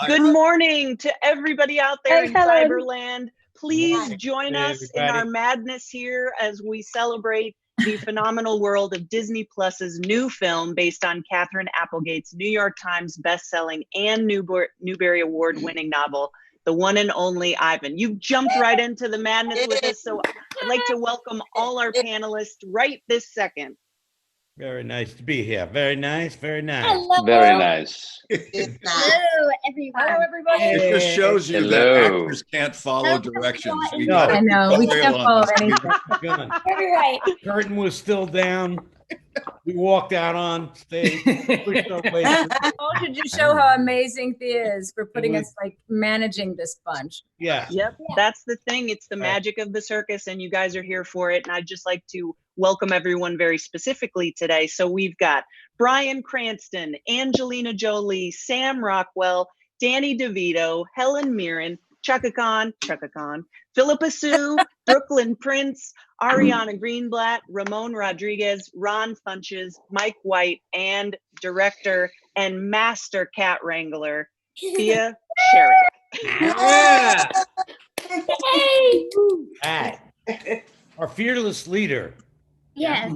Good morning to everybody out there in Helen. Cyberland. Please join us in our madness here as we celebrate the phenomenal world of Disney Plus's new film based on Catherine Applegate's New York Times bestselling and Newbery Award-winning novel, The One and Only Ivan. You've jumped right into the madness with us, so I'd like to welcome all our panelists right this second. Very nice to be here. Very nice, very nice. Hello. Very nice. Hello, everyone. Hello, everybody. It just shows you that actors can't follow directions. We No. gotta I know, we bail can't on follow this. anything. Good. You're right. Curtain was still down. We walked out on stage. Pushed our way through. Oh, did you show how amazing Thea is for putting was- us, like, managing this bunch? Yeah. Yep, that's the thing. It's the magic of the circus, and you guys are here for it. And I'd just like to welcome everyone very specifically today. So we've got Bryan Cranston, Angelina Jolie, Sam Rockwell, Danny DeVito, Helen Mirren, Chaka Khan, Phillipa Soo, Brooklyn Prince, Arianna Greenblatt, Ramon Rodriguez, Ron Funches, Mike White, and director and master cat wrangler, Thea Sharrock. Yeah. Hey. Hi. Our fearless leader. Yes.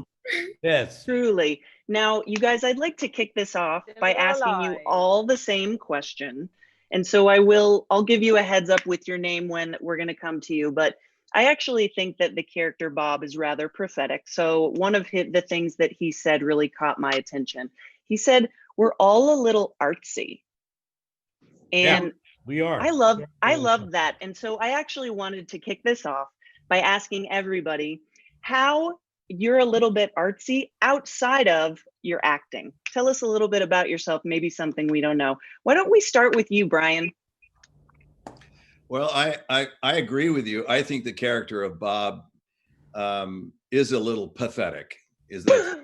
Yes. Truly. Now, you guys, I'd like to kick this off by asking you all the same question. And so I'll give you a heads up with your name when we're going to come to you. But I actually think that the character Bob is rather prophetic. So one of the things that he said really caught my attention. He said, we're all a little artsy. And We are. I love that. And so I actually wanted to kick this off by asking everybody how you're a little bit artsy outside of your acting. Tell us a little bit about yourself, maybe something we don't know. Why don't we start with you, Bryan? Well, I agree with you. I think the character of Bob is a little pathetic. Is that?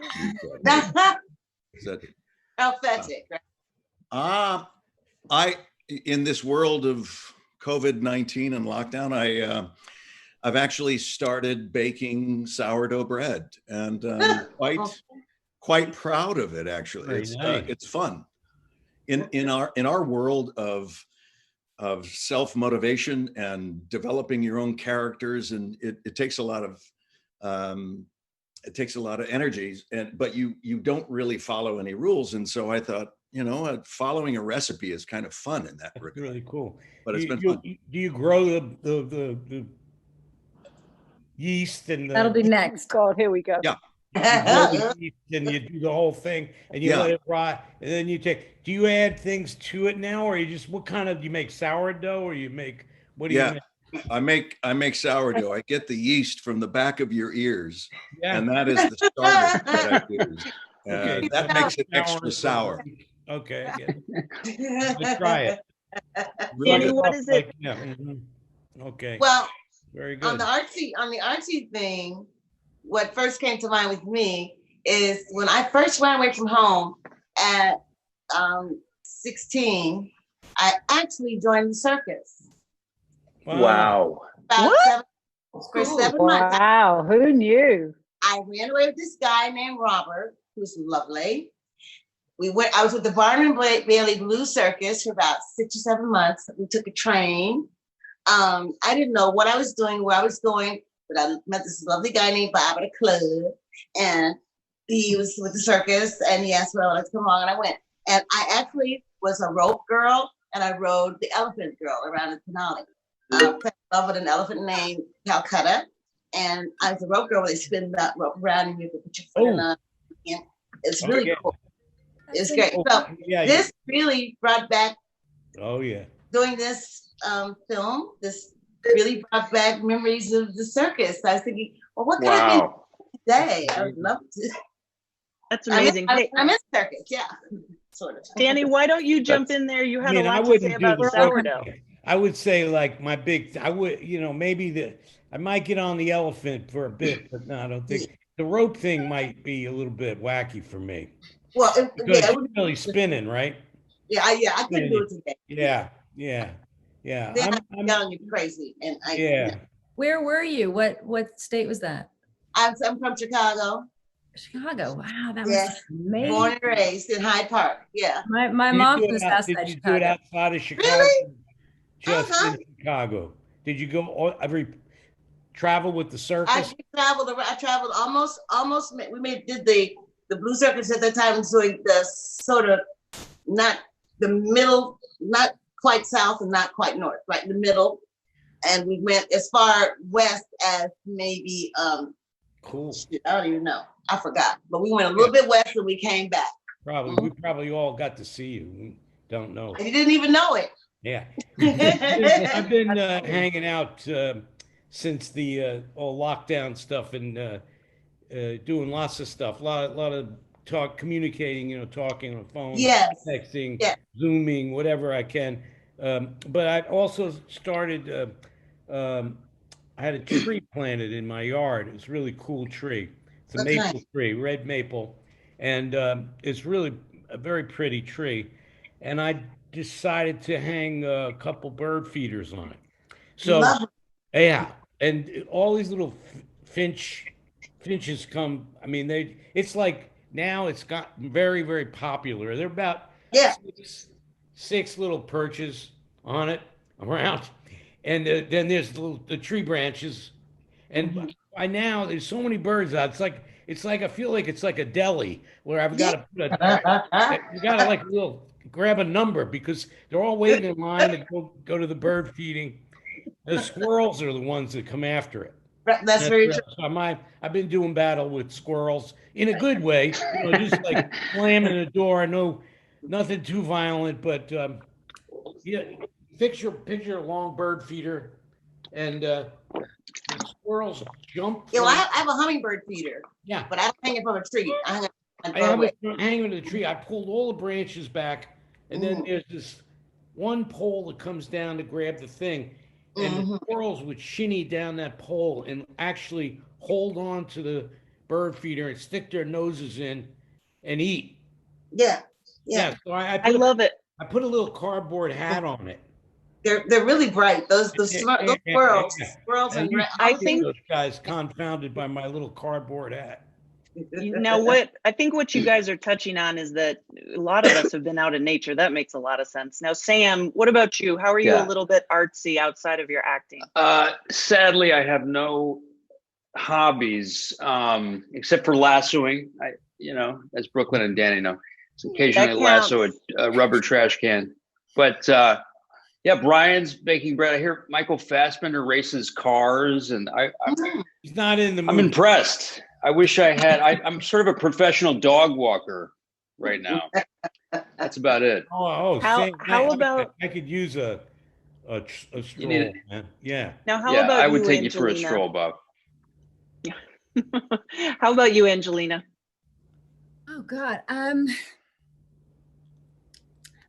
Is that Pathetic. I in this world of COVID-19 and lockdown, I've actually started baking sourdough bread, and quite proud of it. Actually, it's fun. In our world of self-motivation and developing your own characters, and it takes a lot of energy, but you don't really follow any rules. And so I thought, following a recipe is kind of fun in that regard. Really cool. But it's been fun. Do you grow the yeast and the? That'll be next. God, here we go. Yeah. And you do the whole thing and you let it rot, and then do you add things to it now, or you just, what kind of, do you make sourdough, or you make, what do you make? I make sourdough. I get the yeast from the back of your ears, and that is the starter that I use. Okay. That makes it extra sour. Okay, I get it. Let's try it. Danny, what is it? Okay. Well, very good. on the artsy thing, what first came to mind with me is when I first ran away from home at 16, I actually joined the circus. Wow. For 7 months. Wow, who knew? I ran away with this guy named Robert, who's lovely. I was with the Barnum and Bailey Blue Circus for about 6 or 7 months. We took a train. I didn't know what I was doing, where I was going, but I met this lovely guy named Bob at a club, and he was with the circus, and he asked me if I wanted to come along, and I went. And I actually was a rope girl, and I rode the elephant girl around the finale. I fell in love with an elephant named Calcutta, and I was a rope girl where they spin that rope around and you could put your foot on. It's really cool. It's great. So this really brought back. Oh yeah. Doing this film, this really brought back memories of the circus. I was thinking, well, what can I do today? I would love to. That's amazing. I'm in circus, yeah. Sort of. Danny, why don't you jump in there? You had a lot to say about sourdough. I would say, like, maybe I might get on the elephant for a bit, but no, I don't think the rope thing might be a little bit wacky for me. Well, because it's really spinning, right? Yeah, I couldn't do it today. Yeah. I'm young and crazy, and Where were you? What state was that? I'm from Chicago. Chicago. Wow, that was Yes. amazing. Born and raised in Hyde Park. Yeah. My Did you mom do it was out- outside Did you do it Chicago. outside of Chicago? Really? Just Uh-huh. in Chicago. Did you go every travel with the circus? I traveled almost. Did the Blue Circus at that time, doing the sort of not the middle, not quite south and not quite north, right in the middle. And we went as far west as maybe Cool. I don't even know. I forgot. But we went a little bit west and we came back. Probably. We probably all got to see you. We don't know. And you didn't even know it. Yeah. I've been hanging out since the all lockdown stuff and doing lots of stuff. A lot of communicating, talking on the phone, Yes. texting, Yeah. Zooming, whatever I can. But I also started, I had a tree planted in my yard. It's a really cool tree. It's a That's maple nice. tree, red maple. And it's really a very pretty tree. And I decided to hang a couple bird feeders on it. So, Love it. yeah. And all these little finches come. I mean, it's like now it's got very, very popular. They're about Yeah. six little perches on it around. And then there's the tree branches. And by now there's so many birds out. It's like I feel like it's like a deli where I've got to put you got to like grab a number because they're all waiting in line to go to the bird feeding. The squirrels are the ones that come after it. That's very true. So I've been doing battle with squirrels in a good way, just like slamming the door. No, nothing too violent, but yeah. Picture a long bird feeder, and the squirrels jump. Yeah, well, I have a hummingbird feeder. Yeah, But I don't hang it from a tree. I hang it I have it hanging to the tree. I pulled all the branches back, and then there's this one pole that comes down to grab the thing, and the squirrels would shinny down that pole and actually hold on to the bird feeder and stick their noses in and eat. Yeah. So I love it. I put a little cardboard hat on it. They're really bright. Those squirrels. Squirrels and I think Those guys confounded by my little cardboard hat. now what you guys are touching on is that a lot of us have been out in nature. That makes a lot of sense. Now, Sam, what about you? How are you a little bit artsy outside of your acting? Sadly, I have no hobbies except for lassoing. As Brooklyn and Danny know, so occasionally lasso a rubber trash can. But yeah, Bryan's baking bread. I hear Michael Fassbender races cars, and He's not in the movie. I'm impressed. I wish I had. I'm sort of a professional dog walker right now. That's about it. How about I could use a stroll, man. Yeah. Now, how about I would you, take you for a Angelina? stroll, Bob. How about you, Angelina? Oh God. I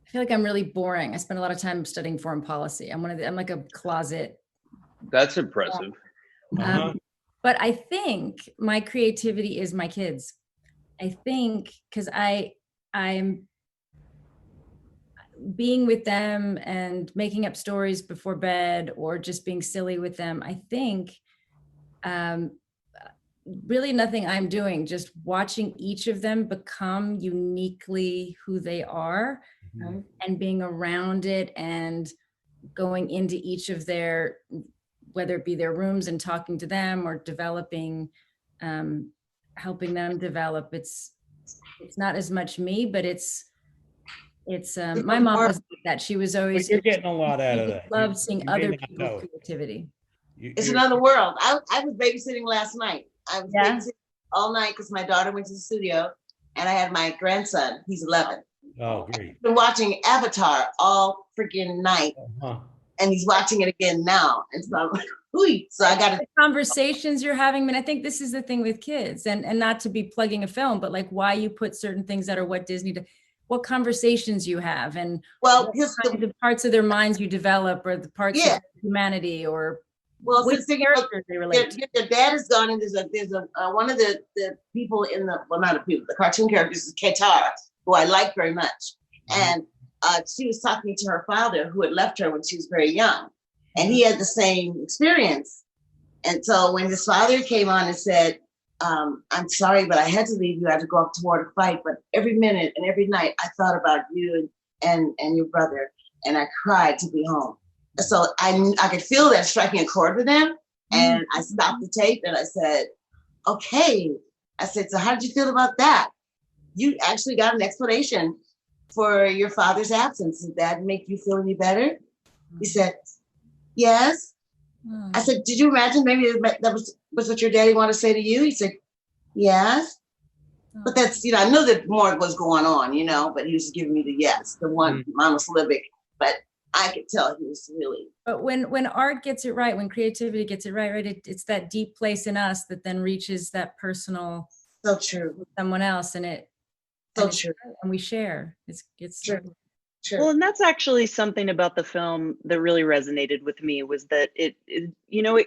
feel like I'm really boring. I spend a lot of time studying foreign policy. I'm like a closet. That's impressive. But I think my creativity is my kids. I think because I'm being with them and making up stories before bed or just being silly with them. I think really nothing I'm doing, just watching each of them become uniquely who they are and being around it and going into each of their, whether it be their rooms and talking to them or developing, helping them develop. It's not as much me, but it's my mom was like that. She was always, You're getting a lot out of that. Loved seeing You other may not know. people's creativity. It's another world. I was babysitting last night. I was babysitting all night because my daughter went to the studio and I had my grandson. He's 11. Oh, great. Been watching Avatar all freaking night. And he's watching it again now. And so I'm like, ooh. So I got the conversations you're having. I mean, I think this is the thing with kids and not to be plugging a film, but like why you put certain things that are what Disney, what conversations you have and the parts of their minds you develop or the parts of humanity or which characters they relate to. Their dad is gone and there's one of the people in the, well, not the people, the cartoon characters is Katara, who I like very much. And she was talking to her father who had left her when she was very young. And he had the same experience. And so when his father came on and said, I'm sorry, but I had to leave you. I had to go up to war to fight. But every minute and every night, I thought about you and your brother, and I cried to be home. So I could feel that striking a chord with them. And I stopped the tape and I said, okay. I said, so how did you feel about that? You actually got an explanation for your father's absence. Did that make you feel any better? He said, yes. I said, did you imagine maybe that was what your daddy wanted to say to you? He said, yes. But that's, I know that more was going on, but he was giving me the yes, the one monosyllabic, but I could tell he was really. But when art gets it right, when creativity gets it right, it's that deep place in us that then reaches that personal. So true. With someone else, and true. And we share. It's true. Well, and that's actually something about the film that really resonated with me, was that it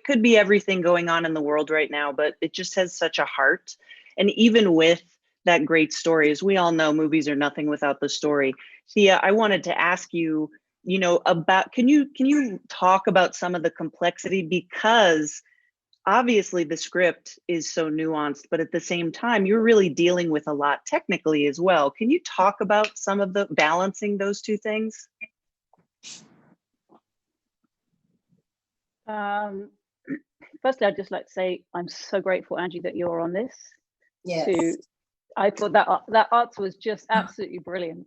could be everything going on in the world right now, but it just has such a heart. And even with that great story, as we all know, movies are nothing without the story. Thea, I wanted to ask you, about, can you talk about some of the complexity, because obviously the script is so nuanced, but at the same time, you're really dealing with a lot technically as well. Can you talk about some of the balancing those two things? Firstly, I'd just like to say I'm so grateful, Angie, that you're on this. Yes. I thought that art was just absolutely brilliant.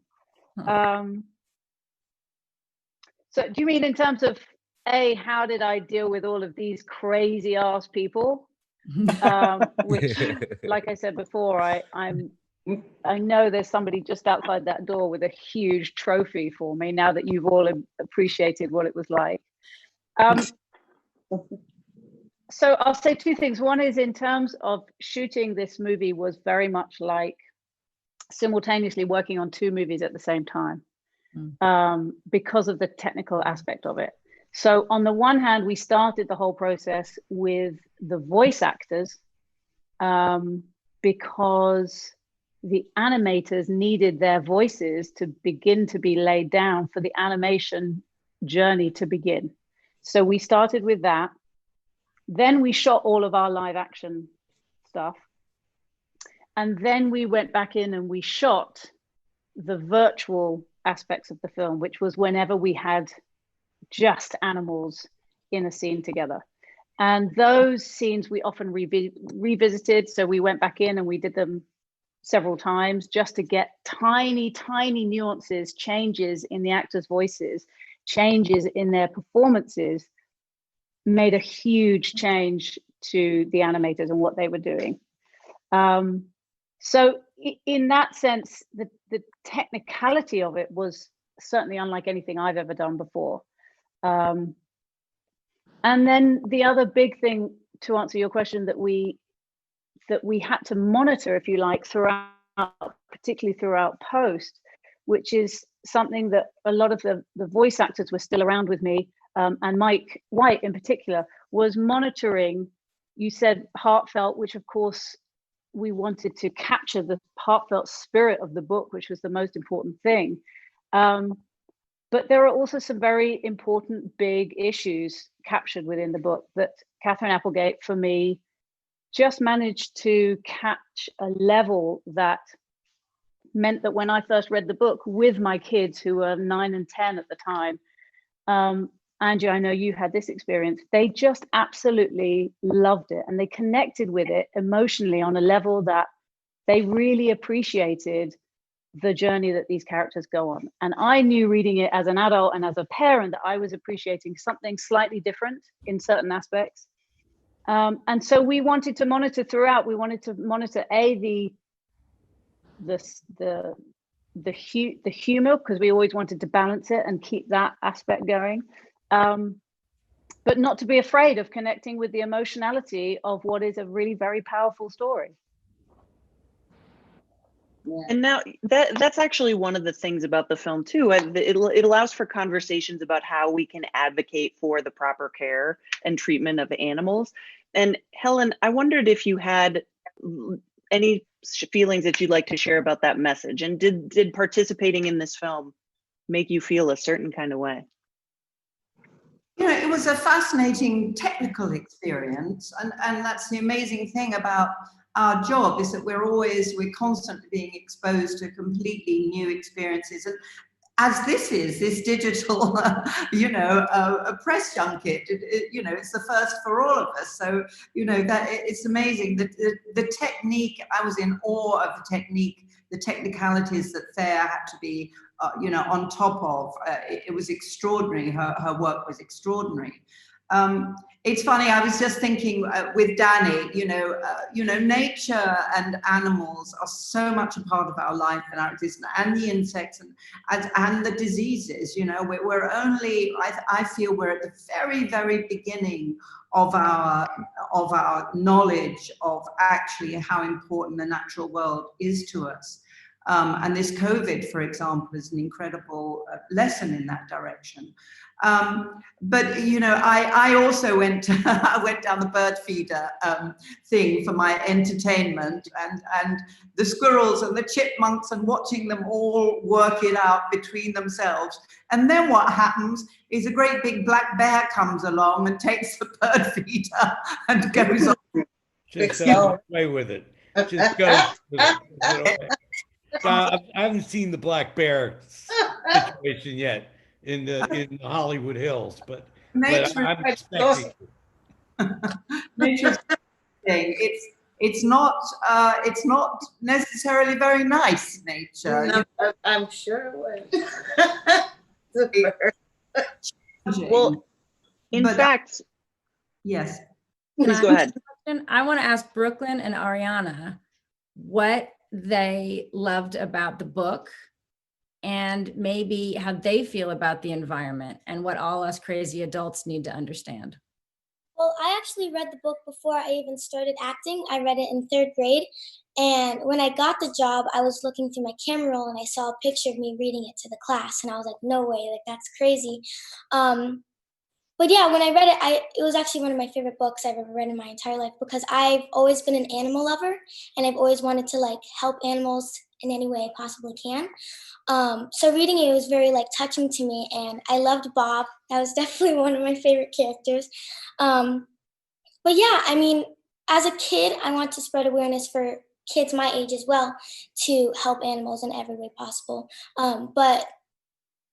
So do you mean in terms of, how did I deal with all of these crazy ass people? Which, like I said before, I know there's somebody just outside that door with a huge trophy for me, now that you've all appreciated what it was like. So I'll say two things. One is, in terms of shooting this movie, was very much like simultaneously working on two movies at the same time, because of the technical aspect of it. So on the one hand, we started the whole process with the voice actors, because the animators needed their voices to begin to be laid down for the animation journey to begin. So we started with that. Then we shot all of our live action stuff. And then we went back in and we shot the virtual aspects of the film, which was whenever we had just animals in a scene together. And those scenes we often revisited. So we went back in and we did them several times just to get tiny, tiny nuances, changes in the actors' voices, changes in their performances, made a huge change to the animators and what they were doing. So in that sense, the technicality of it was certainly unlike anything I've ever done before. And then the other big thing, to answer your question, that we had to monitor, if you like, throughout, particularly throughout post, which is something that a lot of the voice actors were still around with me, and Mike White in particular was monitoring. You said heartfelt, which of course we wanted to capture the heartfelt spirit of the book, which was the most important thing. But there are also some very important big issues captured within the book that Catherine Applegate, for me, just managed to catch a level that meant that when I first read the book with my kids, who were 9 and 10 at the time, Angie, I know you had this experience, they just absolutely loved it, and they connected with it emotionally on a level that they really appreciated the journey that these characters go on. And I knew, reading it as an adult and as a parent, that I was appreciating something slightly different in certain aspects. And so we wanted to monitor throughout. We wanted to monitor the humor, because we always wanted to balance it and keep that aspect going. But not to be afraid of connecting with the emotionality of what is a really very powerful story. Yeah. And now that's actually one of the things about the film too. It allows for conversations about how we can advocate for the proper care and treatment of animals. And Helen, I wondered if you had any feelings that you'd like to share about that message, and did participating in this film make you feel a certain kind of way? It was a fascinating technical experience, and that's the amazing thing about our job is that we're constantly being exposed to completely new experiences. And as this digital, a press junket, it's the first for all of us. So, that it's amazing that the technique, I was in awe of the technicalities that Thea had to be, on top of. It was extraordinary. Her work was extraordinary. It's funny, I was just thinking with Danny, nature and animals are so much a part of our life and our existence, and the insects and the diseases. We're only, I feel we're at the very, very beginning of our knowledge of actually how important the natural world is to us. And this COVID, for example, is an incredible lesson in that direction. But I also I went down the bird feeder thing for my entertainment, and the squirrels and the chipmunks, and watching them all work it out between themselves. And then what happens is a great big black bear comes along and takes the bird feeder and goes on. Just away with it. Just goes with it. I haven't seen the black bear situation yet in the Hollywood Hills, but I'm expecting. Nature's it's not necessarily very nice, nature. No, I'm sure it was. Well, in fact, yes. Please go ahead. I want to ask Brooklynn and Arianna what they loved about the book, and maybe how they feel about the environment, and what all us crazy adults need to understand. Well, I actually read the book before I even started acting. I read it in 3rd grade. And when I got the job, I was looking through my camera roll and I saw a picture of me reading it to the class. And I was like, no way, like that's crazy. But yeah, when I read it, it was actually one of my favorite books I've ever read in my entire life, because I've always been an animal lover and I've always wanted to like help animals in any way I possibly can. So reading it was very like touching to me, and I loved Bob. That was definitely one of my favorite characters. But yeah, I mean, as a kid, I want to spread awareness for kids my age as well to help animals in every way possible. But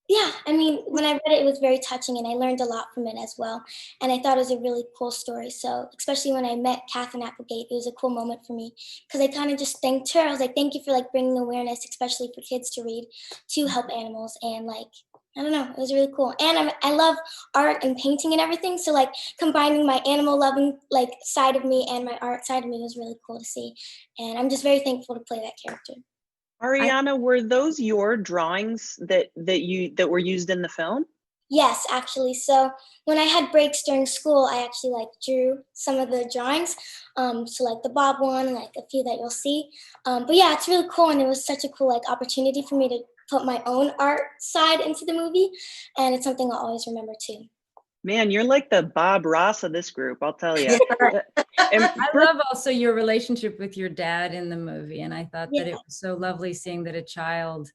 yeah, I mean, when I read it, it was very touching and I learned a lot from it as well. And I thought it was a really cool story. So especially when I met Catherine Applegate, it was a cool moment for me because I kind of just thanked her. I was like, thank you for like bringing awareness, especially for kids to read, to help animals. And like, I don't know, it was really cool. And I love art and painting and everything. So like combining my animal loving like side of me and my art side of me was really cool to see. And I'm just very thankful to play that character. Arianna, were those your drawings that were used in the film? Yes, actually. So when I had breaks during school, I actually like drew some of the drawings. So like the Bob one and like a few that you'll see. But yeah, it's really cool, and it was such a cool like opportunity for me to put my own art side into the movie, and it's something I'll always remember too. Man, you're like the Bob Ross of this group, I'll tell you. I love also your relationship with your dad in the movie. And I thought that it was so lovely seeing that a child,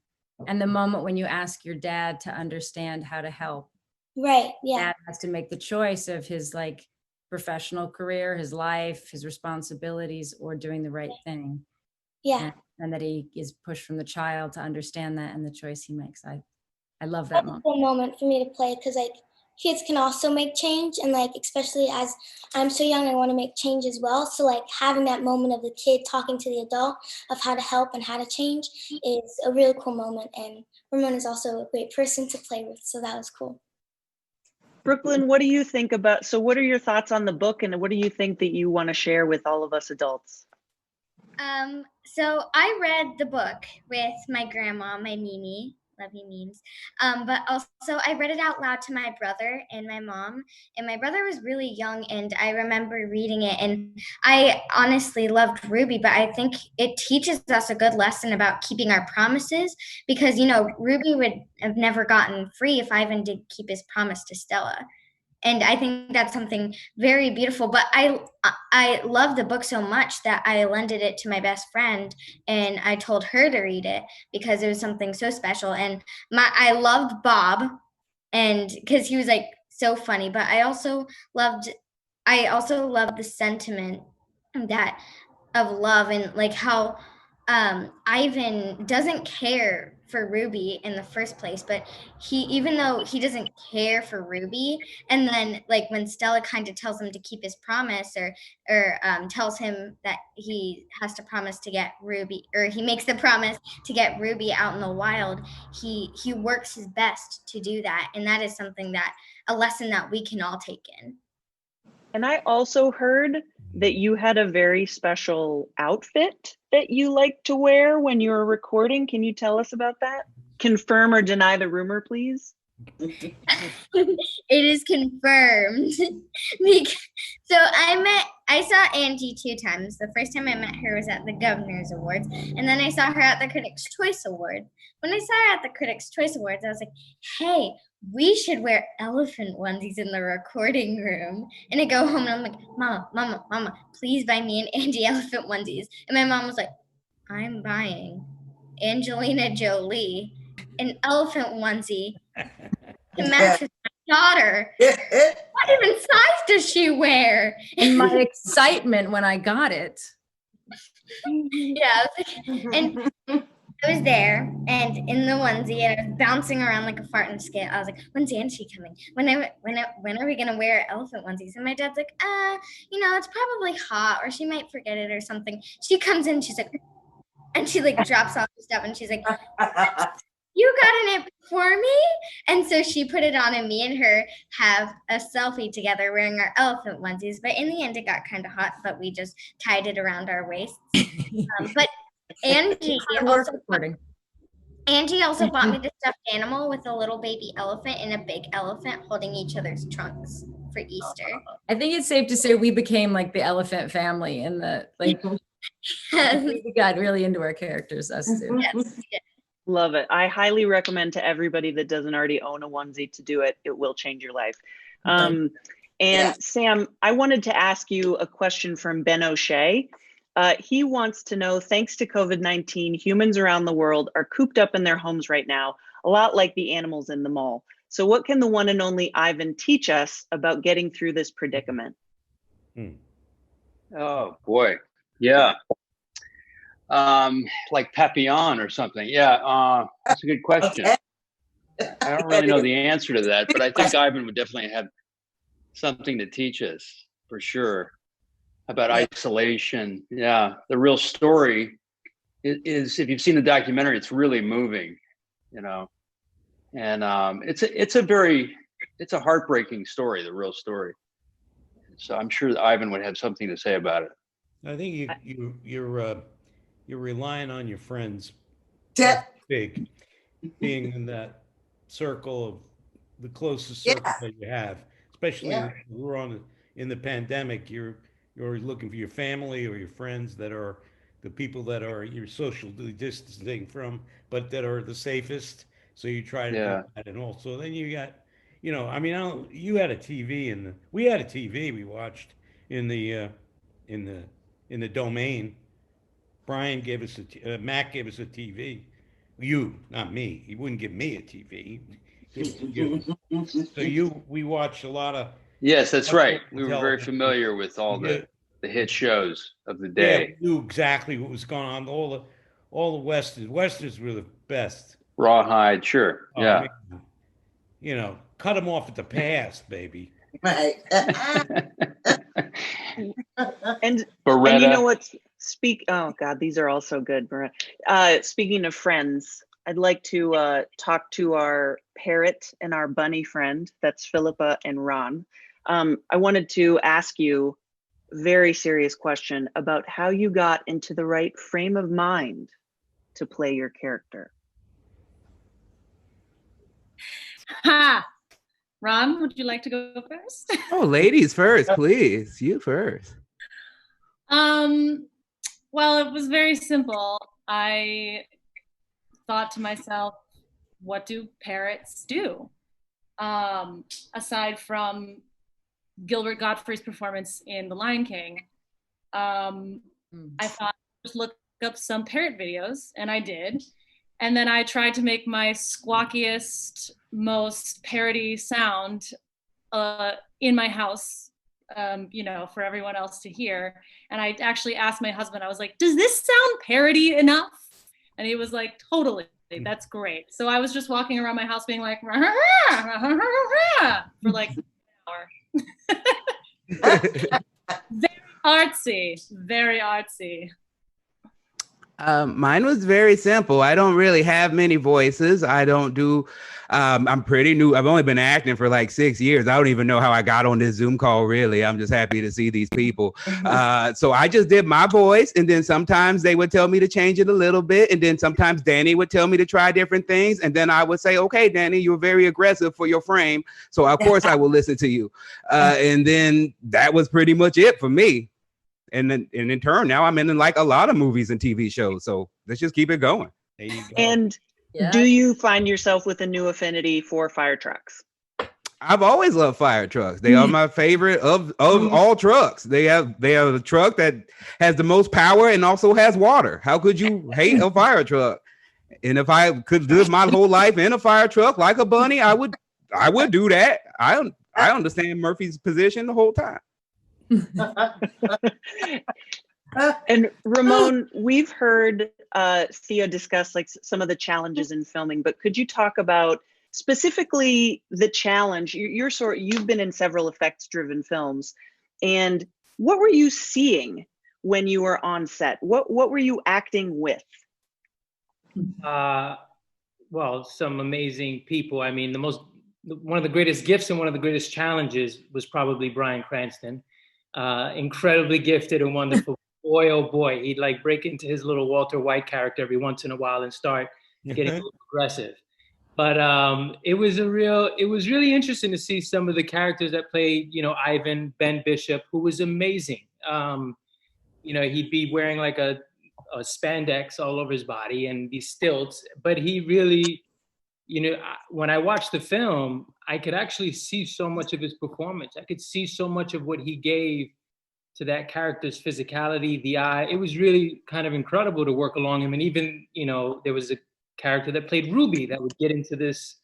and the moment when you ask your dad to understand how to help. Right, yeah. Dad has to make the choice of his like professional career, his life, his responsibilities, or doing the right thing. Yeah. And that he is pushed from the child to understand that and the choice he makes. I love that moment. That's a cool moment for me to play, because like kids can also make change, and like especially as I'm so young, I want to make change as well. So like having that moment of the kid talking to the adult of how to help and how to change is a really cool moment. And Ramon is also a great person to play with, so that was cool. Brooklynn, what do you think about, so what are your thoughts on the book, and what do you think that you want to share with all of us adults? So I read the book with my grandma, my Mimi. Love you, memes. But also I read it out loud to my brother and my mom, and my brother was really young, and I remember reading it, and I honestly loved Ruby, but I think it teaches us a good lesson about keeping our promises, because, you know, Ruby would have never gotten free if Ivan did keep his promise to Stella. And I think that's something very beautiful. But I love the book so much that I lended it to my best friend, and I told her to read it because it was something so special. And I loved Bob, and because he was like so funny. But I also loved the sentiment that of love, and like how Ivan doesn't care for Ruby in the first place, but even though he doesn't care for Ruby, and then like when Stella kind of tells him to keep his promise, or tells him that he has to promise to get Ruby, or he makes the promise to get Ruby out in the wild, he works his best to do that, and that is something that a lesson that we can all take in. And I also heard that you had a very special outfit that you like to wear when you were recording. Can you tell us about that? Confirm or deny the rumor, please. It is confirmed. So I saw Angie 2 times. The first time I met her was at the Governor's Awards, and then I saw her at the Critics' Choice Award. When I saw her at the Critics' Choice Awards, I was like, hey, we should wear elephant onesies in the recording room. And I go home and I'm like, Mama, please buy me an Angie elephant onesies. And my mom was like, I'm buying Angelina Jolie an elephant onesie to match with my daughter. What even size does she wear? And my excitement when I got it. Yeah, I was like, and I was there and in the onesie, and I was bouncing around like a fart in a skit. I was like, when's Angie coming? When are we gonna wear elephant onesies? And my dad's like, it's probably hot, or she might forget it or something. She comes in, she's like, and she like drops off the stuff, and she's like, you got it for me? And so she put it on, and me and her have a selfie together wearing our elephant onesies. But in the end, it got kind of hot, but we just tied it around our waists. But Angie also bought me the stuffed animal with a little baby elephant and a big elephant holding each other's trunks for Easter. I think it's safe to say we became like the elephant family, and we got really into our characters, us too. Yes. Love it. I highly recommend to everybody that doesn't already own a onesie to do it. It will change your life. Sam, I wanted to ask you a question from Ben O'Shea. He wants to know, thanks to COVID-19, humans around the world are cooped up in their homes right now, a lot like the animals in the mall. So what can the one and only Ivan teach us about getting through this predicament? Oh, boy. Yeah. Like Papillon or something. Yeah, that's a good question. I don't really know the answer to that, but I think Ivan would definitely have something to teach us for sure about isolation. Yeah, the real story is if you've seen the documentary, it's really moving, and it's a heartbreaking story, the real story. So I'm sure that Ivan would have something to say about it. I think you're relying on your friends, being in that circle of the closest circle that you have, especially we're in the pandemic. You're looking for your family or your friends that are the people that are you're socially distancing from, but that are the safest. So you try to do that, and also then you got, you had a TV and we had a TV we watched in the domain. Bryan gave us Mack gave us a TV. You, not me. He wouldn't give me a TV. So we watched a lot of. Yes, that's right. We were very familiar with all the hit shows of the day. Yeah, we knew exactly what was going on. All the westerns were the best. Rawhide, sure. Yeah. Cut them off at the pass, baby. Right. And you know what? Oh God, these are all so good. Speaking of friends, I'd like to talk to our parrot and our bunny friend. That's Phillipa and Ron. I wanted to ask you a very serious question about how you got into the right frame of mind to play your character. Ha! Ron, would you like to go first? Oh, ladies first, please. You first. Well, it was very simple. I thought to myself, what do parrots do? Aside from Gilbert Gottfried's performance in The Lion King, I thought just look up some parrot videos, and I did. And then I tried to make my squawkiest, most parody sound in my house for everyone else to hear. And I actually asked my husband, I was like, does this sound parody enough? And he was like, totally, that's great. So I was just walking around my house being like, for like an hour. Very artsy. Mine was very simple. I don't really have many voices. I don't do, I'm pretty new. I've only been acting for like 6 years. I don't even know how I got on this Zoom call, really. I'm just happy to see these people. So I just did my voice, and then sometimes they would tell me to change it a little bit. And then sometimes Danny would tell me to try different things. And then I would say, okay, Danny, you're very aggressive for your frame. So of course I will listen to you. And then that was pretty much it for me. And then, and in turn, now I'm in like a lot of movies and TV shows. So let's just keep it going. There you go. And do you find yourself with a new affinity for fire trucks? I've always loved fire trucks. They are my favorite of all trucks. They have a truck that has the most power and also has water. How could you hate a fire truck? And if I could live my whole life in a fire truck like a bunny, I would do that. I understand Murphy's position the whole time. And Ramon, we've heard Thea discuss like some of the challenges in filming, but could you talk about specifically the challenge? You've been in several effects-driven films, and what were you seeing when you were on set? What were you acting with? Well, some amazing people. I mean, one of the greatest gifts and one of the greatest challenges was probably Bryan Cranston. Incredibly gifted and wonderful. Boy, oh boy, he'd like break into his little Walter White character every once in a while and start getting a little aggressive. But it was really interesting to see some of the characters that played, Ivan, Ben Bishop, who was amazing. He'd be wearing like a spandex all over his body and these stilts, but he really, when I watched the film, I could actually see so much of his performance. I could see so much of what he gave to that character's physicality, the eye. It was really kind of incredible to work along him. And even, there was a character that played Ruby that would get into this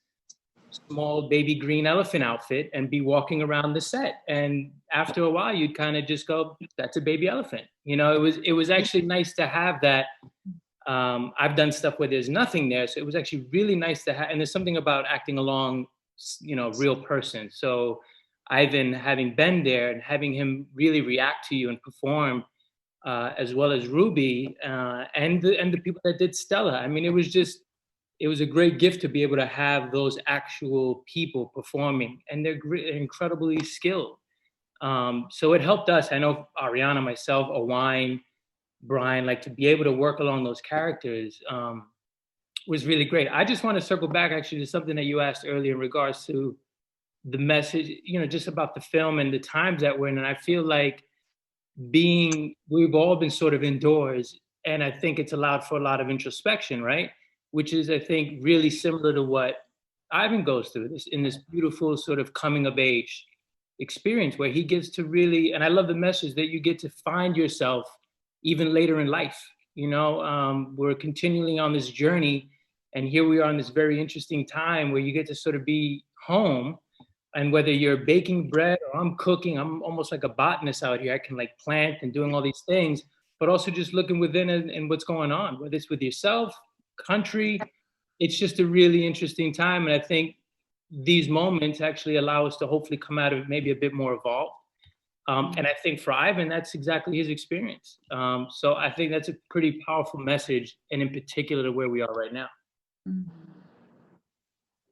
small baby green elephant outfit and be walking around the set. And after a while, you'd kind of just go, that's a baby elephant. It was actually nice to have that. I've done stuff where there's nothing there. So it was actually really nice to have, and there's something about acting along, real person. So Ivan, having been there and having him really react to you and perform, as well as Ruby, and the people that did Stella. I mean, it was a great gift to be able to have those actual people performing, and they're incredibly skilled. So it helped us. I know Arianna, myself, Awine, Bryan, like to be able to work along those characters was really great. I just want to circle back actually to something that you asked earlier in regards to the message, just about the film and the times that we're in. And I feel like we've all been sort of indoors, and I think it's allowed for a lot of introspection, right? Which is, I think, really similar to what Ivan goes through in this beautiful sort of coming of age experience where he gets to really, and I love the message that you get to find yourself even later in life. We're continually on this journey, and here we are in this very interesting time where you get to sort of be home. And whether you're baking bread or I'm cooking, I'm almost like a botanist out here. I can like plant and doing all these things, but also just looking within and what's going on, whether it's with yourself, country. It's just a really interesting time. And I think these moments actually allow us to hopefully come out of it maybe a bit more evolved. And I think for Ivan, that's exactly his experience. So I think that's a pretty powerful message, and in particular to where we are right now.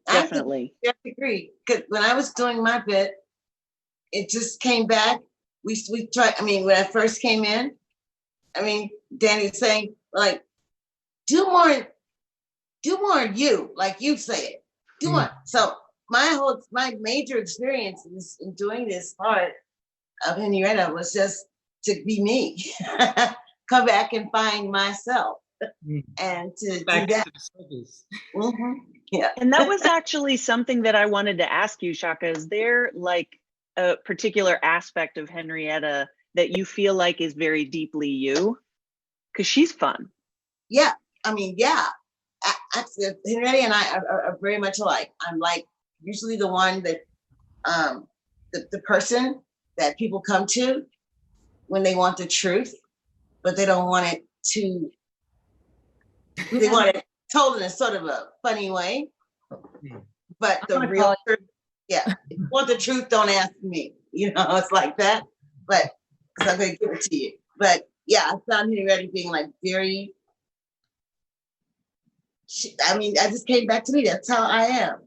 Definitely. I agree. Because when I was doing my bit, it just came back. We tried. I mean, when I first came in, Danny was saying like, do more you, like you say it. Do more. So my major experience in doing this part of Henrietta was just to be me, come back and find myself, and to do that. Yeah. And that was actually something that I wanted to ask you, Chaka. Is there like a particular aspect of Henrietta that you feel like is very deeply you? Because she's fun. Yeah. Henrietta and I are very much alike. I'm like usually the one that the person that people come to when they want the truth, but they don't want it to, they want it told in a sort of a funny way. But the real truth, yeah, if you want the truth, don't ask me. You know, it's like that. But so I'm gonna give it to you. But yeah, I found Henrietta being like very, I mean, I just came back to me. That's how I am.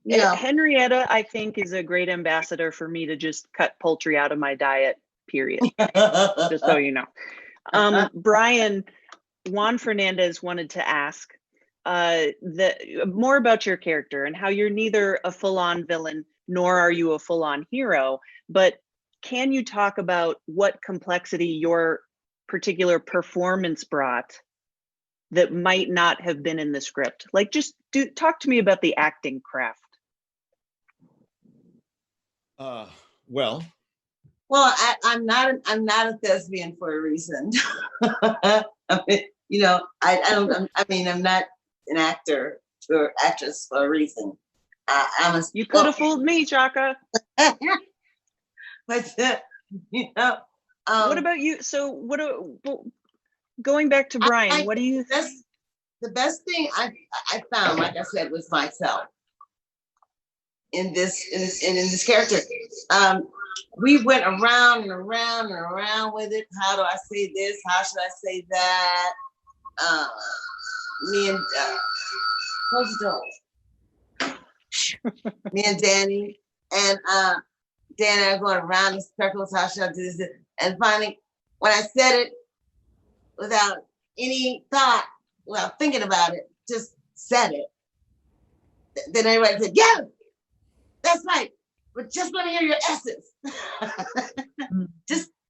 Yeah, Henrietta, I think, is a great ambassador for me to just cut poultry out of my diet, period. Just so you know. Bryan, Juan Fernandez wanted to ask more about your character and how you're neither a full-on villain nor are you a full-on hero, but can you talk about what complexity your particular performance brought that might not have been in the script? Like, just talk to me about the acting craft. Well, I'm not a thespian for a reason. I mean, you know, I'm not an actor or actress for a reason. You could have fooled me, Chaka. But you know, what about you? So, going back to Bryan, what do you? The best thing I found, like I said, was myself in this character. We went around and around and around with it. How do I say this? How should I say that? Me and close the door. Me and Danny and Dan and I are going around in circles. How should I do this? And finally, when I said it without any thought, without thinking about it, just said it. Then everybody said, "Yeah, that's right. But just want to hear your essence."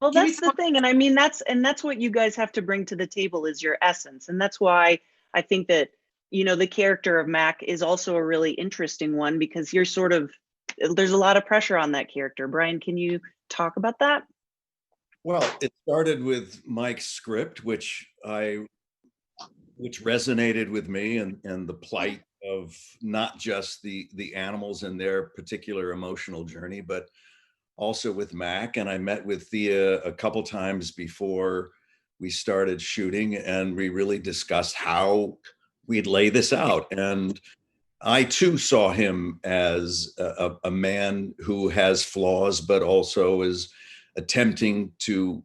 Well, that's the thing, and I mean that's what you guys have to bring to the table is your essence, and that's why I think that, you know, the character of Mack is also a really interesting one because you're sort of, there's a lot of pressure on that character. Bryan, can you talk about that? Well, it started with Mike's script, which resonated with me, and the plight of not just the animals and their particular emotional journey, but also with Mack. And I met with Thea a couple times before we started shooting, and we really discussed how we'd lay this out. And I too saw him as a man who has flaws, but also is attempting to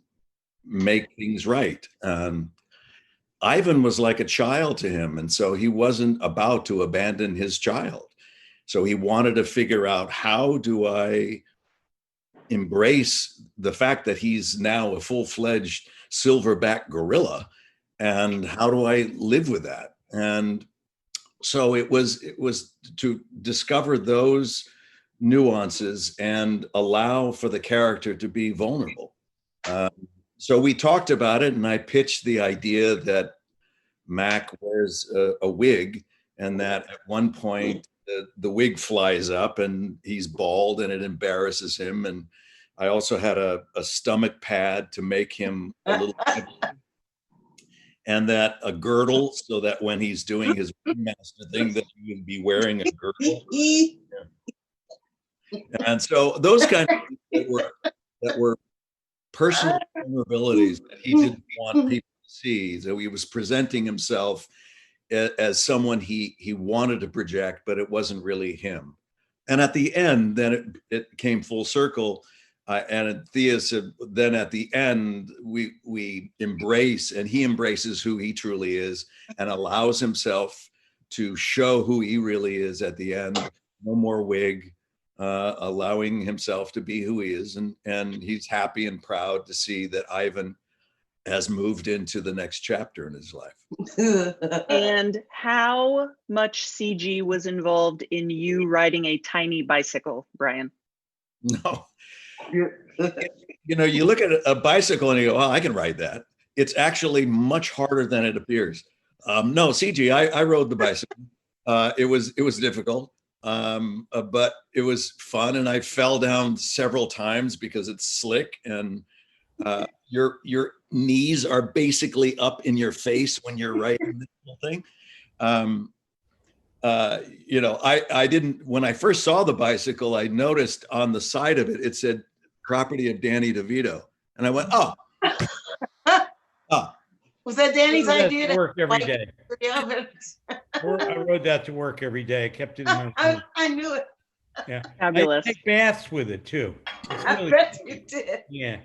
make things right. Ivan was like a child to him, and so he wasn't about to abandon his child. So he wanted to figure out, how do I embrace the fact that he's now a full-fledged silverback gorilla, and how do I live with that? And so it was to discover those nuances and allow for the character to be vulnerable. So we talked about it, and I pitched the idea that Mack wears a wig, and that at one point the wig flies up and he's bald and it embarrasses him. And I also had a stomach pad to make him a little and that a girdle, so that when he's doing his master thing, that he would be wearing a girdle. And so those kind of things that were personal vulnerabilities that he didn't want people to see. So he was presenting himself as someone he wanted to project, but it wasn't really him. And at the end, then it came full circle. And Thea said, then at the end, we embrace, and he embraces who he truly is and allows himself to show who he really is at the end. No more wig, allowing himself to be who he is. And he's happy and proud to see that Ivan has moved into the next chapter in his life. And how much CG was involved in you riding a tiny bicycle, Bryan? No. You know, you look at a bicycle and you go, "Oh, I can ride that." It's actually much harder than it appears. No, CG, I rode the bicycle. It was difficult, but it was fun. And I fell down several times because it's slick, and your knees are basically up in your face when you're riding this whole thing. you know, I didn't, when I first saw the bicycle, I noticed on the side of it, it said property of Danny DeVito. And I went, oh. Was that Danny's idea? To work every day. I rode that to work every day. I kept it in my room. I knew it. Yeah. Fabulous. I take baths with it too. I bet you did. Yeah.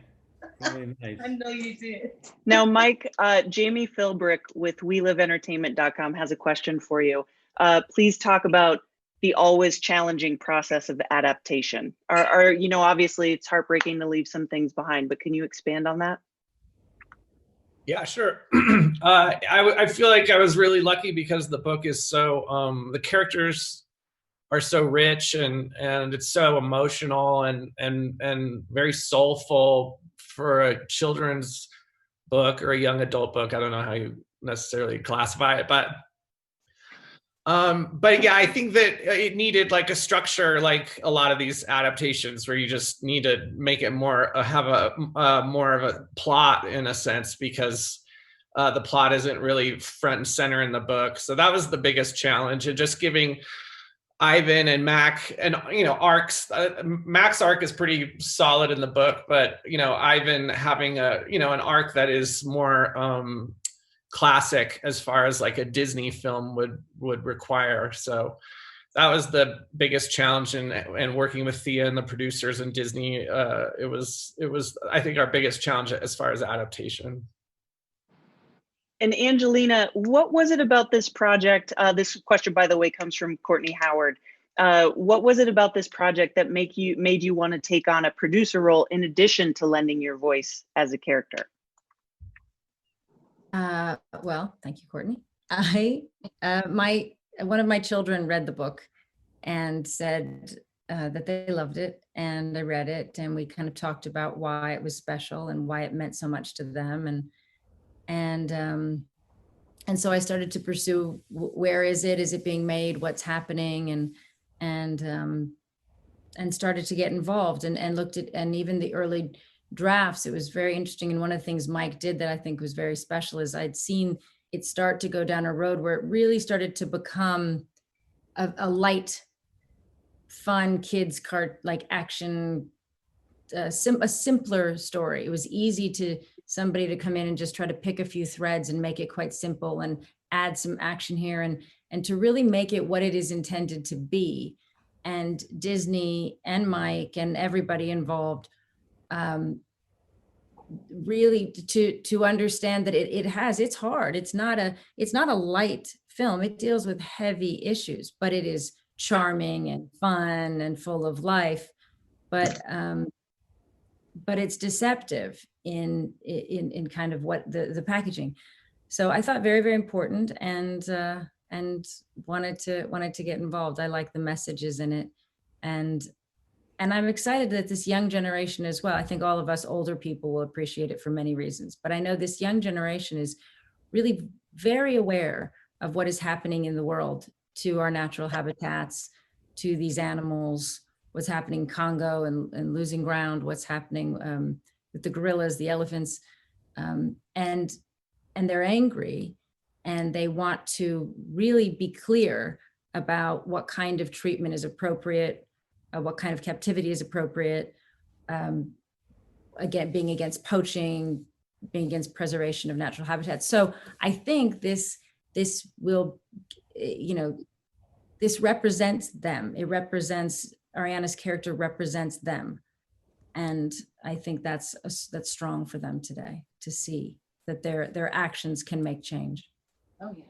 Really nice. I know you did. Now, Mike, Jamie Philbrick with WeLiveEntertainment.com has a question for you. Please talk about the always challenging process of adaptation. You know, obviously it's heartbreaking to leave some things behind, but can you expand on that? Yeah, sure. I feel like I was really lucky because the book is so, the characters are so rich and it's so emotional and very soulful for a children's book or a young adult book. I don't know how you necessarily classify it, but yeah, I think that it needed like a structure, like a lot of these adaptations where you just need to make it more, have a more of a plot in a sense, because the plot isn't really front and center in the book. So that was the biggest challenge, and just giving Ivan and Mack and, you know, arcs. Mack's arc is pretty solid in the book, but, you know, Ivan having a, you know, an arc that is more, classic as far as like a Disney film would require. So that was the biggest challenge, and working with Thea and the producers and Disney, it was I think our biggest challenge as far as adaptation. And Angelina, what was it about this project? This question, by the way, comes from Courtney Howard. What was it about this project that made you want to take on a producer role in addition to lending your voice as a character? Well, thank you, Courtney. One of my children read the book and said that they loved it, and I read it, and we kind of talked about why it was special and why it meant so much to them, and so I started to pursue, where is it being made, what's happening, and started to get involved and looked at, and even the early drafts, it was very interesting. And one of the things Mike did that I think was very special is I'd seen it start to go down a road where it really started to become a light, fun kids like action, a simpler story. It was easy to somebody to come in and just try to pick a few threads and make it quite simple and add some action here and to really make it what it is intended to be. And Disney and Mike and everybody involved really to understand that it's hard. It's not a light film. It deals with heavy issues, but it is charming and fun and full of life. But it's deceptive in kind of what the packaging. So I thought very, very important, and wanted to get involved. I like the messages in it, and I'm excited that this young generation as well. I think all of us older people will appreciate it for many reasons, but I know this young generation is really very aware of what is happening in the world to our natural habitats, to these animals, what's happening in Congo and losing ground, what's happening with the gorillas, the elephants, and they're angry, and they want to really be clear about what kind of treatment is appropriate, what kind of captivity is appropriate, again, being against poaching, being against preservation of natural habitats. So I think this will, this represents them. It represents, Arianna's character represents them. And I think that's strong for them today, to see that their actions can make change. Oh yeah.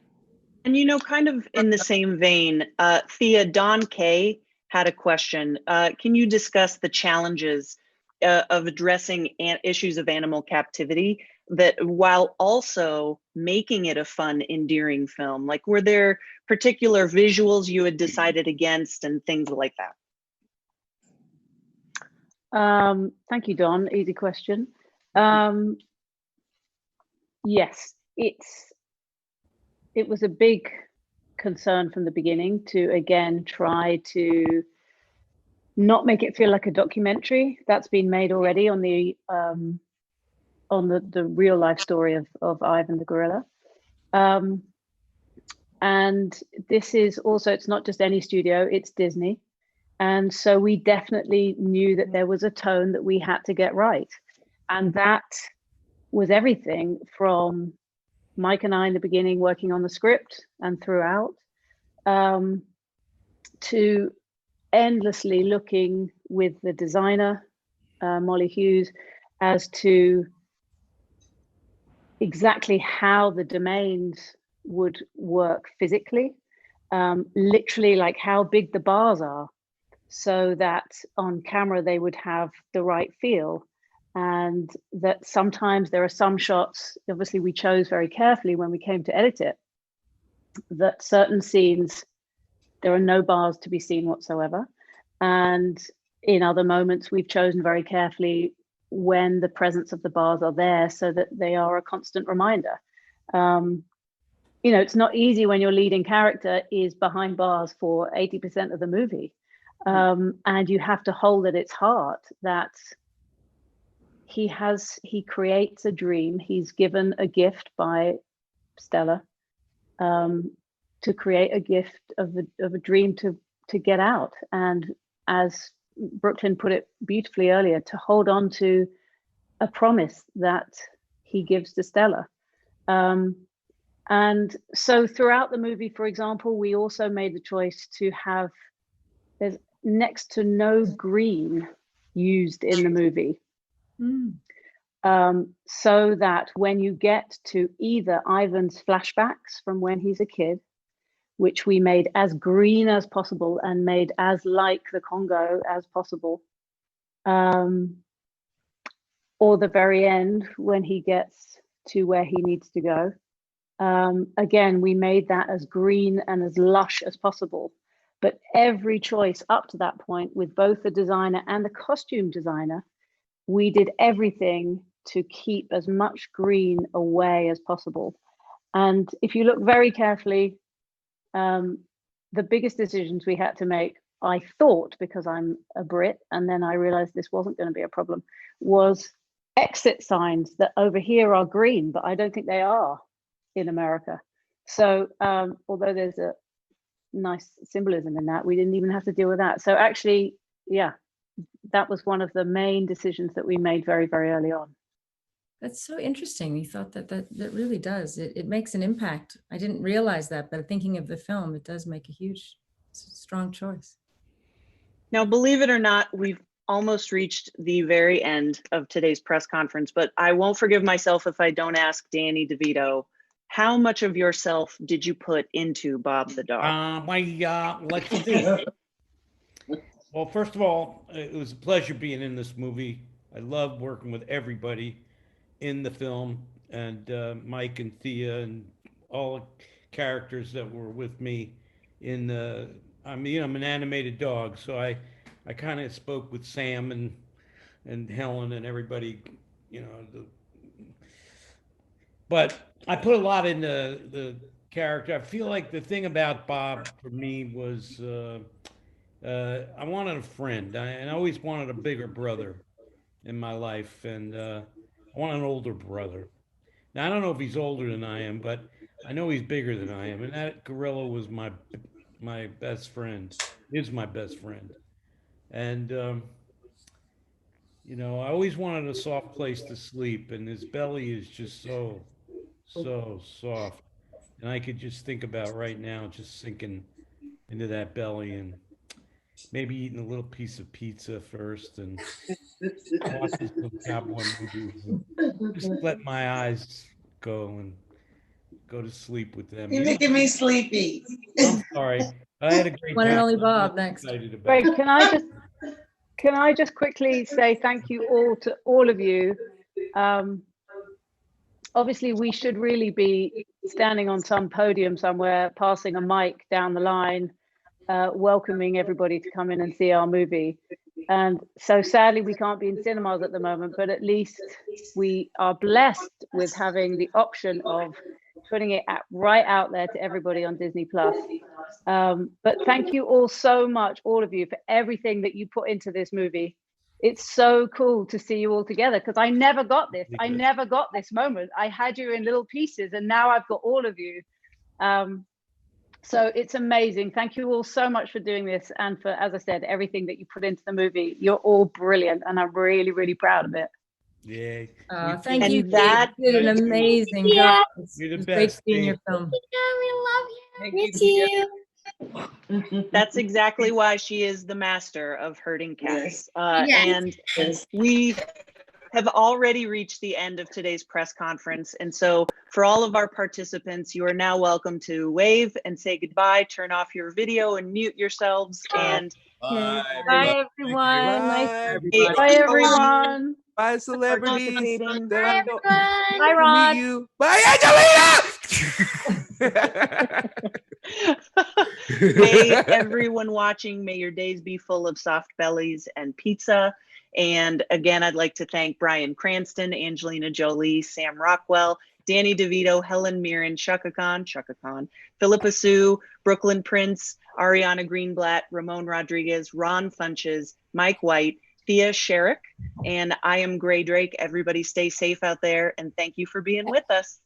And kind of in the same vein, Thea, Don K had a question. Can you discuss the challenges of addressing issues of animal captivity, that while also making it a fun, endearing film? Like, were there particular visuals you had decided against and things like that? Thank you, Don. Easy question. Yes, it was a big concern from the beginning to, again, try to not make it feel like a documentary. That's been made already on the real life story of Ivan the gorilla. And this is also, it's not just any studio, it's Disney. And so we definitely knew that there was a tone that we had to get right. And that was everything from Mike and I in the beginning working on the script and throughout, to endlessly looking with the designer, Molly Hughes, as to exactly how the domains would work physically, literally like how big the bars are, so that on camera they would have the right feel. And that sometimes there are some shots, obviously we chose very carefully when we came to edit it, that certain scenes, there are no bars to be seen whatsoever. And in other moments, we've chosen very carefully when the presence of the bars are there so that they are a constant reminder. You know, it's not easy when your leading character is behind bars for 80% of the movie. And you have to hold at its heart that he creates a dream. He's given a gift by Stella to create a gift of a dream to get out. And as Brooklyn put it beautifully earlier, to hold on to a promise that he gives to Stella. And so throughout the movie, for example, we also made the choice to have, there's next to no green used in the movie. So that when you get to either Ivan's flashbacks from when he's a kid, which we made as green as possible and made as like the Congo as possible, or the very end when he gets to where he needs to go. Again, we made that as green and as lush as possible. But every choice up to that point, with both the designer and the costume designer, we did everything to keep as much green away as possible. And if you look very carefully, the biggest decisions we had to make, I thought, because I'm a Brit, and then I realized this wasn't going to be a problem, was exit signs that over here are green, but I don't think they are in America. So although there's a nice symbolism in that, we didn't even have to deal with that. So actually, yeah, that was one of the main decisions that we made very, very early on. That's so interesting. You thought that really does. It makes an impact. I didn't realize that, but thinking of the film, it does make a huge, strong choice. Now, believe it or not, we've almost reached the very end of today's press conference, but I won't forgive myself if I don't ask Danny DeVito, how much of yourself did you put into Bob the dog? Let's see. Well, first of all, it was a pleasure being in this movie. I love working with everybody in the film, and Mike and Thea and all the characters that were with me in the, I mean, I'm an animated dog, so I kind of spoke with Sam and Helen and everybody, you know, but I put a lot in the character. I feel like the thing about Bob for me was I wanted a friend. I always wanted a bigger brother in my life, and I want an older brother. Now, I don't know if he's older than I am, but I know he's bigger than I am, and that gorilla was my best friend, is my best friend. And, you know, I always wanted a soft place to sleep, and his belly is just so soft. And I could just think about right now just sinking into that belly and maybe eating a little piece of pizza first and watching some cowboy movies and just let my eyes go and go to sleep with them. You're making me sleepy. I'm sorry. I had a great One time. and only Bob next. Greg, can I just quickly say thank you all to all of you. Obviously, we should really be standing on some podium somewhere, passing a mic down the line, welcoming everybody to come in and see our movie. And so sadly, we can't be in cinemas at the moment, but at least we are blessed with having the option of putting it right out there to everybody on Disney Plus. But thank you all so much, all of you, for everything that you put into this movie. It's so cool to see you all together, because I never got this. I never got this moment. I had you in little pieces, and now I've got all of you. So it's amazing. Thank you all so much for doing this, and for, as I said, everything that you put into the movie. You're all brilliant, and I'm really, really proud of it. Yeah. Thank And you. that- You did an amazing job. It's You're the great best, seeing your Dave. film. Me too. That's exactly why she is the master of herding cats. Yes. And we have already reached the end of today's press conference. And so for all of our participants, you are now welcome to wave and say goodbye, turn off your video and mute yourselves. And Bye, Bye, everyone. Bye. Bye, everyone. Bye, celebrities. Participating. Bye, everyone. Bye, Rod. you. Bye, Angelina. May everyone watching, may your days be full of soft bellies and pizza. And again, I'd like to thank Bryan Cranston, Angelina Jolie, Sam Rockwell, Danny DeVito, Helen Mirren, Chaka Khan, Phillipa Soo, Brooklyn Prince, Arianna Greenblatt, Ramon Rodriguez, Ron Funches, Mike White, Thea Sharrock, and I am Grae Drake. Everybody stay safe out there, and thank you for being with us.